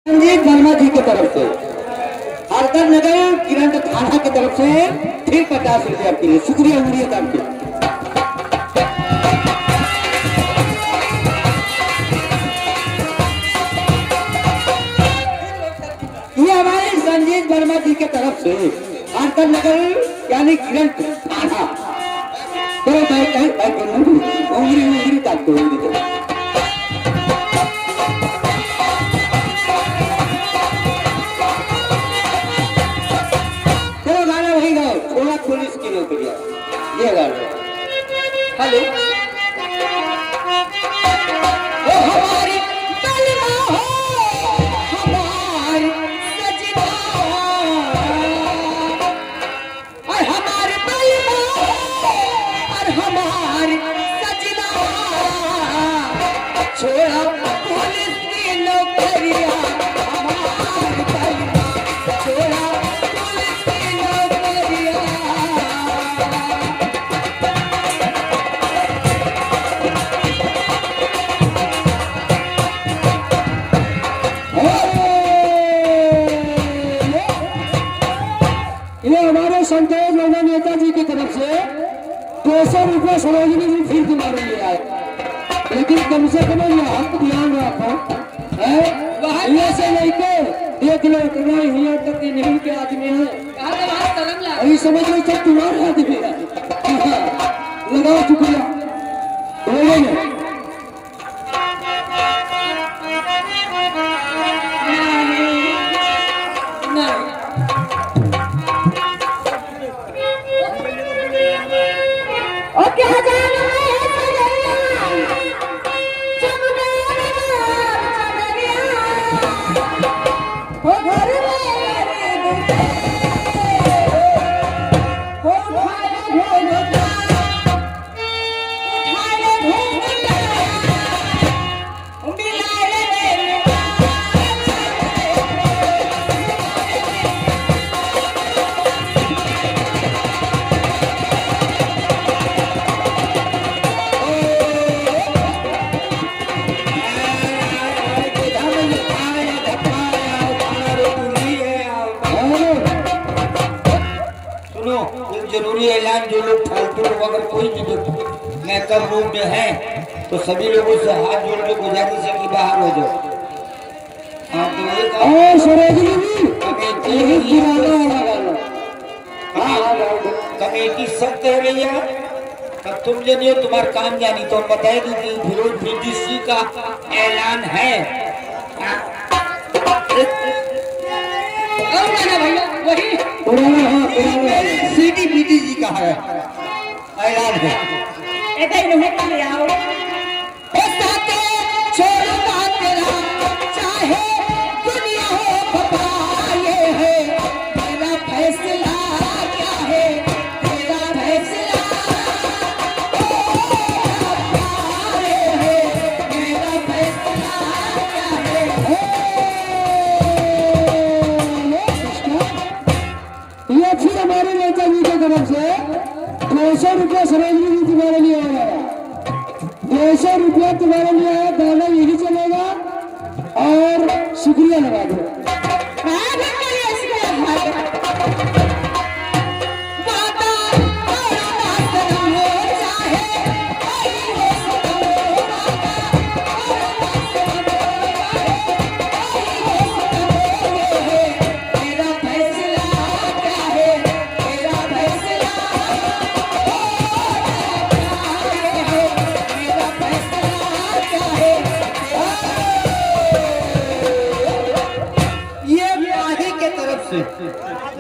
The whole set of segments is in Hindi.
संजीव वर्मा जी की तरफ से, हरदर नगर किरण थाना की तरफ से फिर 50 रुपये आपके लिए। शुक्रिया उम्मीद आपके। ये हमारे संजीव वर्मा जी की तरफ से हरदर नगर यानी किरण थाना। चलो भाई उंगली काट दो। पुलिस की नौकरियां ये गाना। हेलो हमारी बलमा हो हमारी सजना और हमारी बलमा और हमारी सजना छोड़ा पुलिस की नौकरियां हमारी बलमा छोड़ा पुलिस की नौकरियां। ये हमारे संतोष वर्मा नेताजी की तरफ से 200 रुपये सरोजिनी जी फिर तुम्हारे लिए आए, लेकिन कम से कम ये हक ध्यान रखो है से लेके देख लो तुम्हारे यहाँ तक के नहीं के आदमी है अभी समझ लो सब तुम्हारे आदमी है। लगाओ शुक्रिया बोलेंगे। जरूरी ऐलान, जो लोग फालतू लोग अगर कोई भी मेकअप रूम में है तो सभी लोगों से हाथ जोड़ के गुजारिश है कि बाहर हो जाओ। कमेटी सब कह रही है, तब तुम जानिए तुम्हारा काम जानी तो बताएगी कि फिरोज ब्रिटिश जी का ऐलान है। वही सीटी बीटी जी का है ऐलान है। चाहे दुनिया हो पापा ये है मेरा फैसला क्या है तेरा फैसला मेरा फैसला क्या है। ये फिर हमारे नेता जी की तरफ से 200 रुपये सरोजिनी जी तुम्हारे लिए आया। 200 रुपया तुम्हारे लिए आया, गाना यही चलेगा और शुक्रिया लगा दो।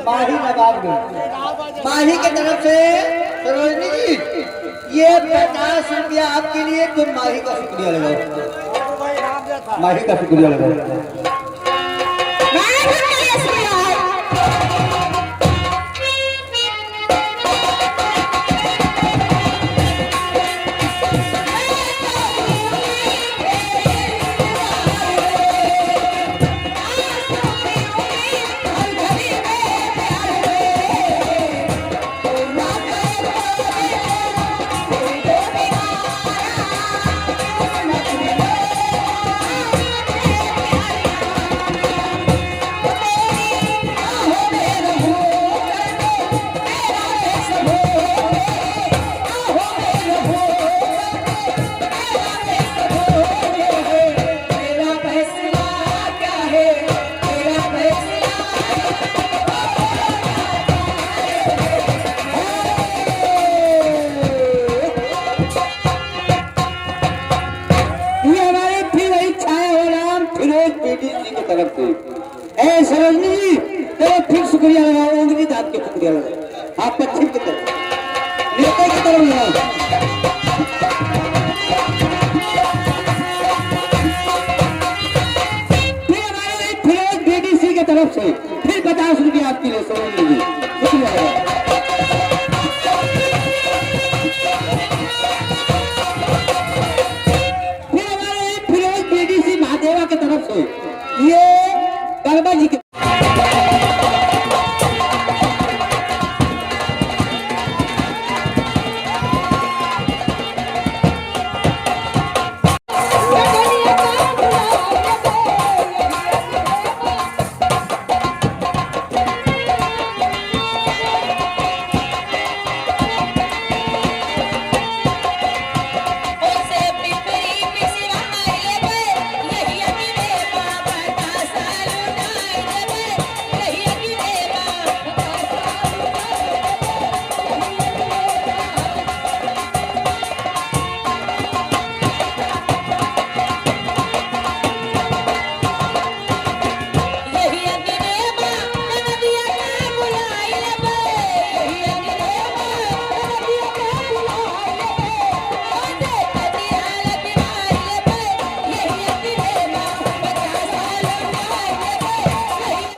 माही नवाबगंज माही की तरफ से सरोजिनी जी ये 50 रुपया आपके लिए। तुम माही का शुक्रिया लगाओ, माही का शुक्रिया लगाओ। तरफ से। ए सरोजनी जी, चलो ठीक शुक्रिया लगाओ, उंगली दांत के शुक्रिया लगाओ। आप पश्चिम की तरफ, नेता की तरफ लगाओ। फिर हमारे फिरोज बीडीसी की तरफ से फिर 50 रुपया आपके लिए सरोजनी जी, शुक्रिया लगाओ। फिर हमारे फिरोज बीडीसी महादेवा की तरफ से ये बाबा जी के